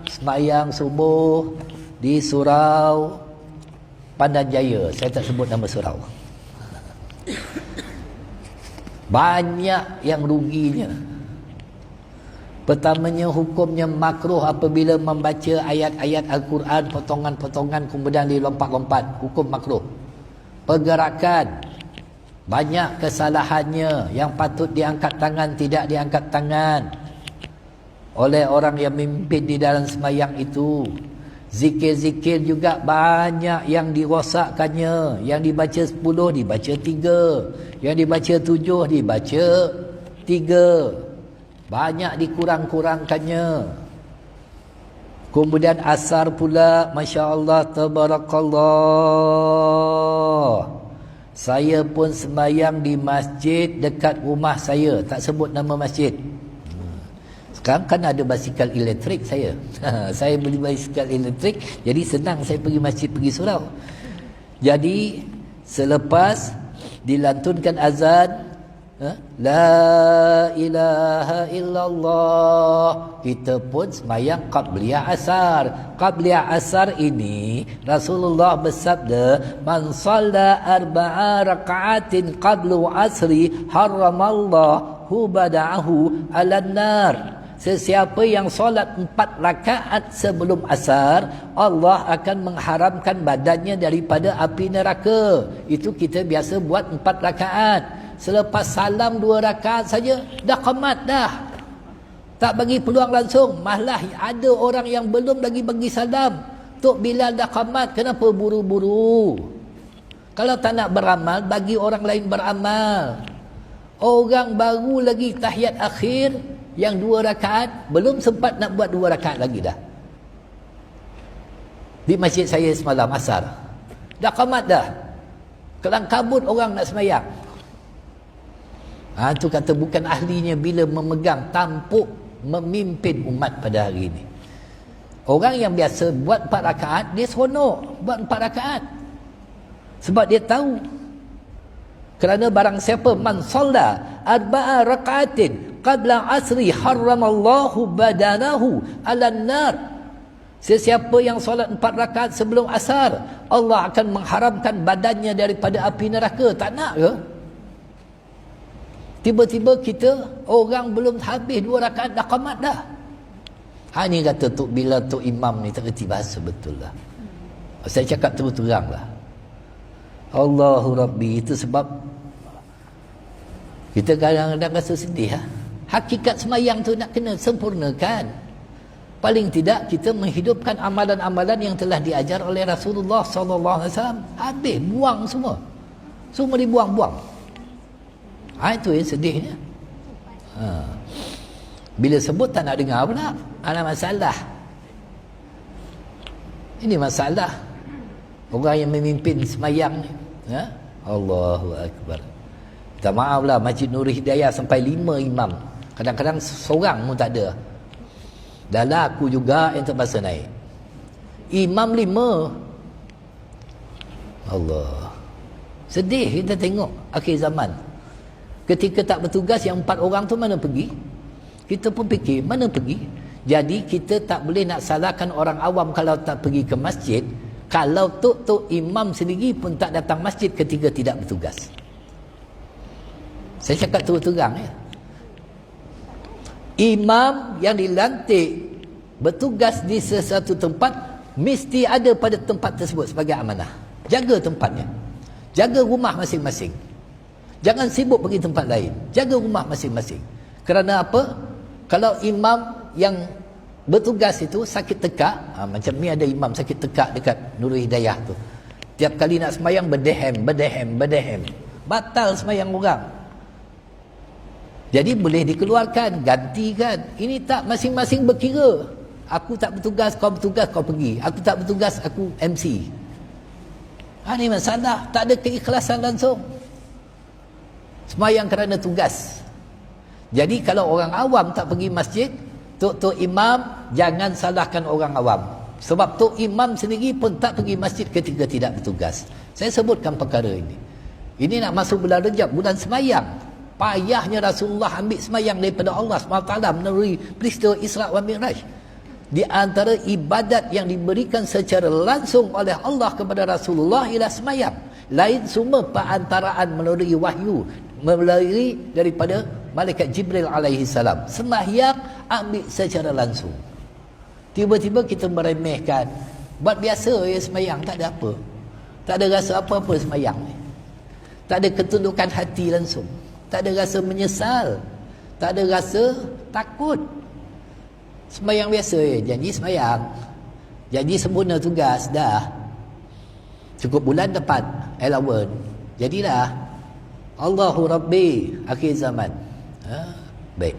Semayang subuh di surau Pandan Jaya. Saya tak sebut nama surau. Banyak yang ruginya. Pertamanya, hukumnya makruh apabila membaca ayat-ayat Al-Quran potongan-potongan kemudian dilompat-lompat. Hukum makruh. Pergerakan, banyak kesalahannya. Yang patut diangkat tangan tidak diangkat tangan oleh orang yang memimpin di dalam semayang itu. Zikir-zikir juga banyak yang dirosakkannya. Yang dibaca 10 dibaca 3, yang dibaca 7 dibaca 3. Banyak dikurang-kurangkannya. Kemudian asar pula, Masya Allah, Tabarakallah. Saya pun semayang di masjid dekat rumah saya. Tak sebut nama masjid. Sekarang kan ada basikal elektrik saya. Saya beli basikal elektrik, jadi senang saya pergi masjid, pergi surau. Jadi selepas dilantunkan azan, La ilaha illallah, kita pun semayang qabliyah asar. Qabliyah asar ini Rasulullah bersabda, Man salla arba'a raka'atin qablu asri haramallahu bada'ahu alan nar. Sesiapa yang solat 4 rakaat sebelum asar, Allah akan mengharamkan badannya daripada api neraka. Itu kita biasa buat 4 rakaat. Selepas salam 2 rakaat saja, dah qamat dah. Tak bagi peluang langsung. Malah ada orang yang belum lagi bagi salam. Tok Bilal dah qamat, kenapa buru-buru? Kalau tak nak beramal, bagi orang lain beramal. Orang baru lagi tahiyat akhir, yang 2 rakaat, belum sempat nak buat 2 rakaat lagi dah. Di masjid saya semalam asar, dah qamat dah. Kelang kabut orang nak semayang. Itu kata bukan ahlinya bila memegang tampuk memimpin umat pada hari ini. Orang yang biasa buat 4 rakaat, dia seronok buat 4 rakaat. Sebab dia tahu. Kerana barang siapa man salla arba'a raka'atin qabla asri haramallahu badanahu alan nar. Sesiapa yang solat 4 rakaat sebelum asar, Allah akan mengharamkan badannya daripada api neraka. Tak nak ke? Tiba-tiba kita, orang belum habis 2 rakaat dah qamat dah. Ni kata Tok Bilal, Tok Imam ni tak kerti bahasa betul lah. Saya cakap terus-terang lah. Allahu Rabbi, itu sebab kita kadang-kadang rasa sedih. Hakikat semayang tu nak kena sempurnakan. Paling tidak kita menghidupkan amalan-amalan yang telah diajar oleh Rasulullah SAW. Habis, buang semua. Semua dibuang-buang. Itu yang sedihnya. Bila sebut tak nak dengar pula. Ada masalah. Ini masalah. Orang yang memimpin semayang ni. Allahu Akbar. Minta maaf lah, Masjid Nur Hidayah sampai 5 imam. Kadang-kadang seorang pun tak ada. Dah lah aku juga yang terpaksa naik. Imam 5. Allah. Sedih kita tengok akhir zaman. Ketika tak bertugas, yang 4 orang tu mana pergi? Kita pun fikir, mana pergi? Jadi kita tak boleh nak salahkan orang awam kalau tak pergi ke masjid, kalau tok imam sendiri pun tak datang masjid ketika tidak bertugas. Saya cakap terus-terang ya. Imam yang dilantik bertugas di sesuatu tempat, mesti ada pada tempat tersebut sebagai amanah. Jaga tempatnya. Jaga rumah masing-masing. Jangan sibuk pergi tempat lain. Jaga rumah masing-masing. Kerana apa? Kalau imam yang bertugas itu sakit tekak, macam ni ada imam sakit tekak dekat Nurul Hidayah tu. Tiap kali nak semayang berdehem. Batal semayang orang. Jadi boleh dikeluarkan, gantikan. Ini tak, masing-masing berkira. Aku tak bertugas, kau bertugas, kau pergi. Aku tak bertugas, aku MC. Ini masalah. Tak ada keikhlasan langsung. Semayang kerana tugas. Jadi kalau orang awam tak pergi masjid, tok imam jangan salahkan orang awam. Sebab tok imam sendiri pun tak pergi masjid ketika tidak bertugas. Saya sebutkan perkara ini. Ini nak masuk bulan Rejab, bulan semayang. Payahnya Rasulullah ambil semayang daripada Allah SWT melalui peristiwa Isra' wa Mi'raj. Di antara ibadat yang diberikan secara langsung oleh Allah kepada Rasulullah ialah semayang. Lain semua perantaraan melalui wahyu, melalui daripada malaikat Jibril alaihi salam. Semayang ambil secara langsung. Tiba-tiba kita meremehkan. Buat biasa ya semayang, tak ada apa. Tak ada rasa apa-apa semayang ni. Tak ada ketundukan hati langsung. Tak ada rasa menyesal. Tak ada rasa takut. Semayang biasa ya, janji semayang. Janji sempurna tugas, dah. Cukup bulan dapat allowance. Jadilah. Allahu Rabbi akhir zaman. Baik.